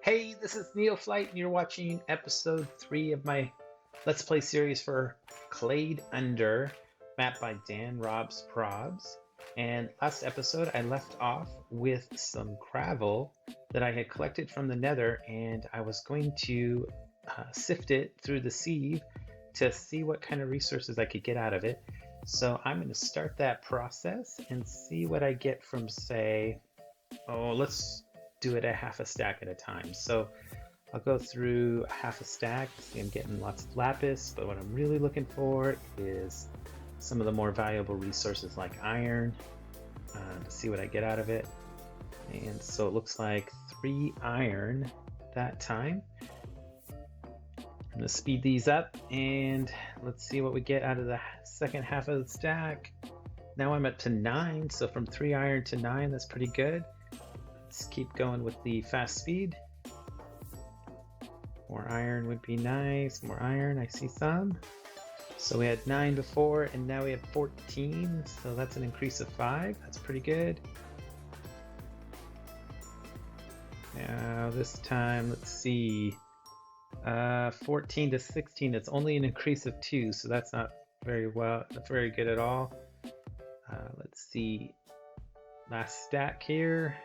Hey, this is NeoFlight, and you're watching episode 3 of my Let's Play series for Clade Under, map by DanRobzProbz. And last episode, I left off with some gravel that I had collected from the nether, and I was going to sift it through the sieve to see what kind of resources I could get out of it. So I'm going to start that process and see what I get from, say, let's do it a half a stack at a time. So I'll go through a half a stack. See, I'm getting lots of lapis, but what I'm really looking for is some of the more valuable resources like iron, to see what I get out of it. And so it looks like 3 iron that time. I'm gonna speed these up and let's see what we get out of the second half of the stack. Now I'm up to 9, so from 3 iron to 9, that's pretty good. Let's keep going with the fast speed. More iron would be nice. More iron, I see some. So we had 9 before, and now we have 14. So that's an increase of 5. That's pretty good. Now this time, let's see. 14 to 16. It's only an increase of 2, so that's not very good at all. Let's see. Last stack here.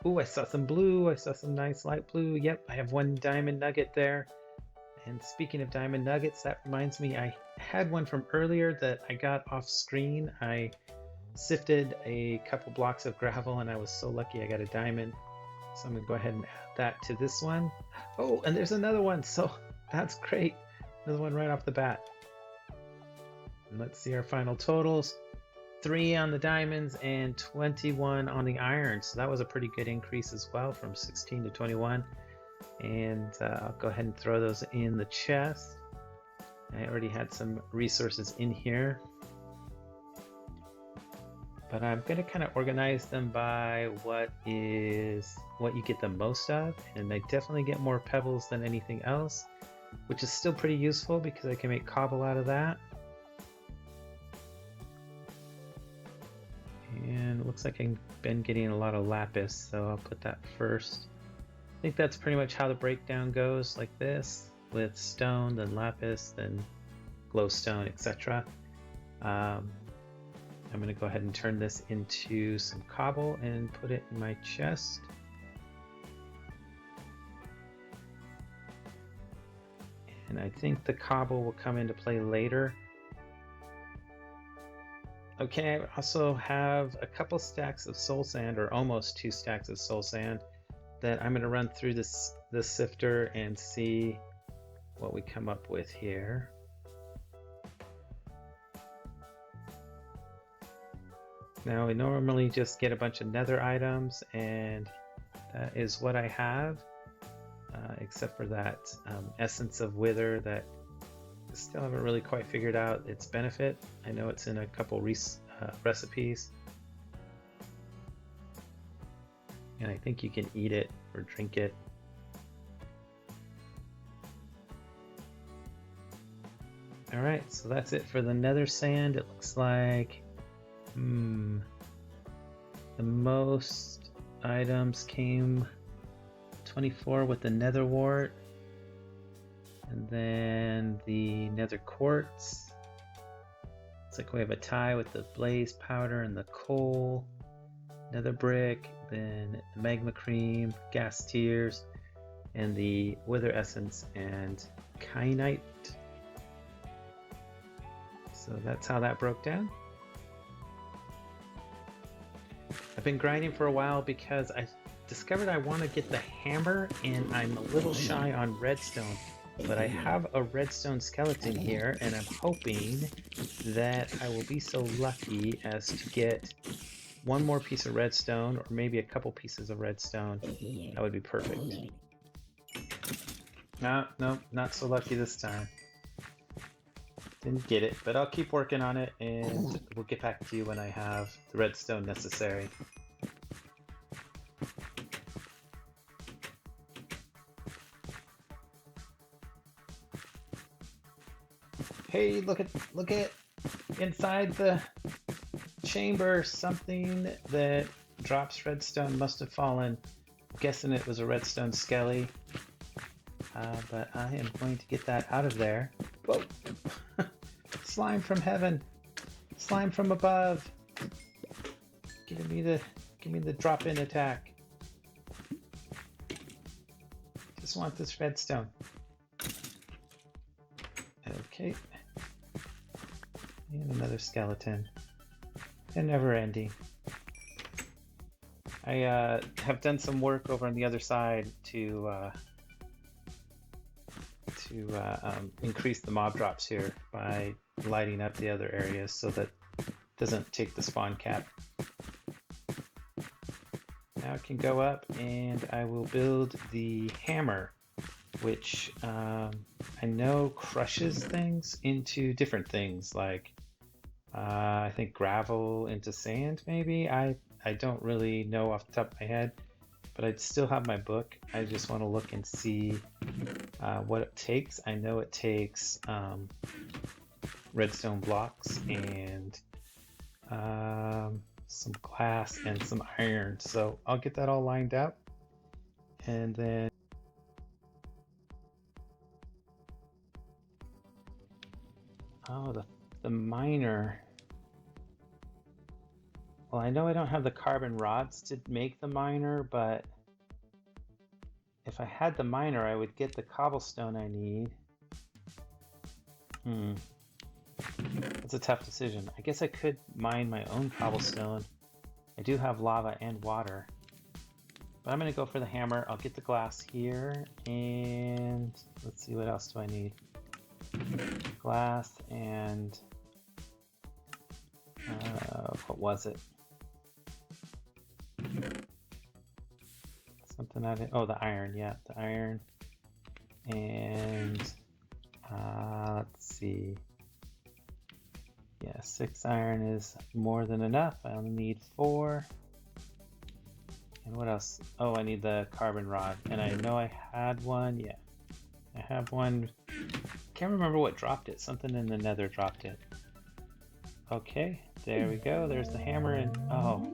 Ooh, I saw some blue. I saw some nice light blue. Yep, I have 1 diamond nugget there. And speaking of diamond nuggets, that reminds me, I had one from earlier that I got off screen. I sifted a couple blocks of gravel and I was so lucky I got a diamond. So I'm gonna go ahead and add that to this one. Oh, and there's another one, so that's great. Another one right off the bat. And let's see our final totals. 3 on the diamonds and 21 on the iron, so that was a pretty good increase as well, from 16 to 21. And I'll go ahead and throw those in the chest. I already had some resources in here, but I'm going to kind of organize them by what you get the most of, and I definitely get more pebbles than anything else, which is still pretty useful because I can make cobble out of that. And it looks like I've been getting a lot of lapis, so I'll put that first. I think that's pretty much how the breakdown goes, like this, with stone, then lapis, then glowstone, etc. I'm going to go ahead and turn this into some cobble and put it in my chest. And I think the cobble will come into play later. Okay, I also have a couple stacks of soul sand, or almost 2 stacks of soul sand, that I'm going to run through this sifter and see what we come up with here. Now we normally just get a bunch of nether items, and that is what I have, except for that essence of wither that I still haven't really quite figured out its benefit. I know it's in a couple recipes, and I think you can eat it or drink it. Alright, so that's it for the nether sand. It looks like the most items came 24 with the nether wart. And then the nether quartz. Looks like we have a tie with the blaze powder and the coal. Nether brick, then the magma cream, gas tears, and the wither essence and kyanite. So that's how that broke down. I've been grinding for a while because I discovered I want to get the hammer, and I'm a little shy on redstone. But I have a redstone skeleton here, and I'm hoping that I will be so lucky as to get 1 more piece of redstone, or maybe a couple pieces of redstone. That would be perfect. No, not so lucky this time. Didn't get it, but I'll keep working on it, and we'll get back to you when I have the redstone necessary. Hey, look at inside the chamber. Something that drops redstone must have fallen. guessing it was a redstone skelly, but I am going to get that out of there. Whoa! Slime from heaven! Slime from above! Give me the drop-in attack. Just want this redstone. Okay. And another skeleton. They're never ending. I have done some work over on the other side to increase the mob drops here by lighting up the other areas so that it doesn't take the spawn cap. Now it can go up and I will build the hammer, which I know crushes things into different things, like I think gravel into sand maybe. I don't really know off the top of my head, but I still have my book. I just want to look and see what it takes. I know it takes redstone blocks and some glass and some iron. So I'll get that all lined up, and then the miner. Well, I know I don't have the carbon rods to make the miner, but if I had the miner, I would get the cobblestone I need. That's a tough decision. I guess I could mine my own cobblestone. I do have lava and water. But I'm going to go for the hammer. I'll get the glass here, and let's see, what else do I need? Glass and what was it? Something I did. Oh, the iron. Yeah, the iron. And let's see. Yeah, 6 iron is more than enough. I only need 4. And what else? Oh, I need the carbon rod. And I know I had one. Yeah, I have one. Can't remember what dropped it. Something in the nether dropped it. Okay, there we go. There's the hammer, and oh.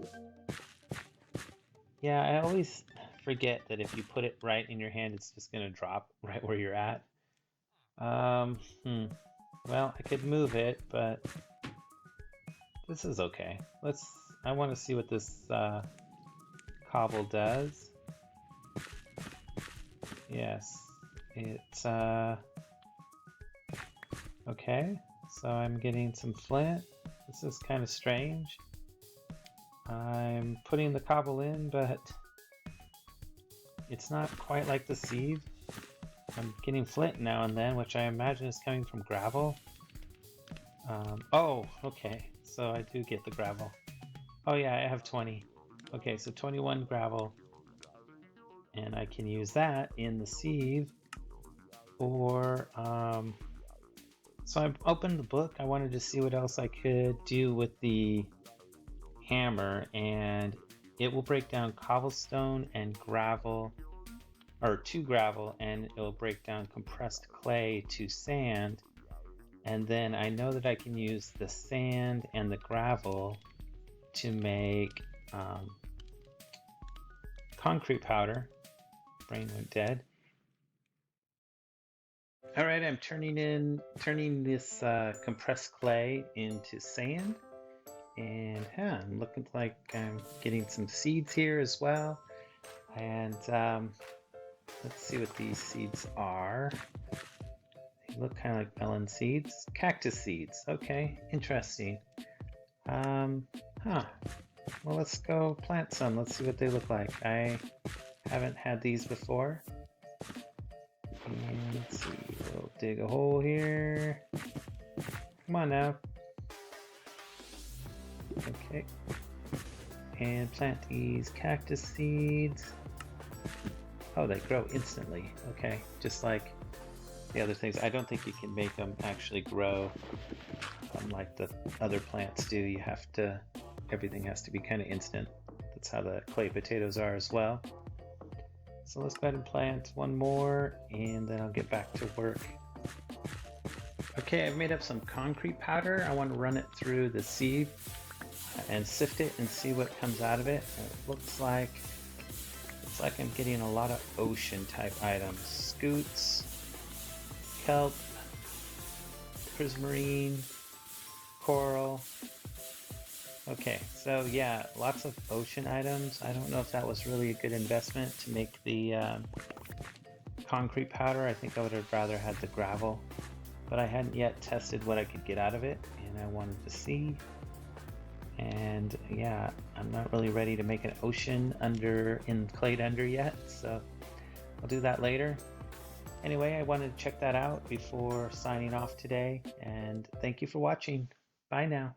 Yeah, I always forget that if you put it right in your hand, it's just gonna drop right where you're at. Well, I could move it, but this is okay. I want to see what this cobble does. Yes, it's okay. So I'm getting some flint. This is kind of strange. I'm putting the cobble in, but it's not quite like the sieve. I'm getting flint now and then, which I imagine is coming from gravel. Oh, okay. So I do get the gravel. Oh yeah, I have 20. Okay, so 21 gravel. And I can use that in the sieve. Or, so I opened the book. I wanted to see what else I could do with the hammer, and it will break down cobblestone and gravel, or to gravel, and it will break down compressed clay to sand. And then I know that I can use the sand and the gravel to make concrete powder. Brain went dead. All right, I'm turning this compressed clay into sand, and I'm looking like I'm getting some seeds here as well. And let's see what these seeds are. They look kind of like melon seeds, cactus seeds. Okay, interesting. Well, let's go plant some. Let's see what they look like. I haven't had these before. And let's see, we'll dig a hole here. Come on now. Okay. And plant these cactus seeds. Oh, they grow instantly. Okay, just like the other things. I don't think you can make them actually grow like the other plants do. You have to, everything has to be kind of instant. That's how the clay potatoes are as well. So let's go ahead and plant one more, and then I'll get back to work. Okay, I've made up some concrete powder. I want to run it through the sieve and sift it and see what comes out of it. And it looks like it's Looks like I'm getting a lot of ocean type items. Scoots, kelp, prismarine, coral. Okay, so yeah, lots of ocean items. I don't know if that was really a good investment to make the concrete powder. I think I would have rather had the gravel, but I hadn't yet tested what I could get out of it, and I wanted to see. And yeah, I'm not really ready to make an ocean in Clade Under yet, so I'll do that later. Anyway, I wanted to check that out before signing off today, and thank you for watching. Bye now.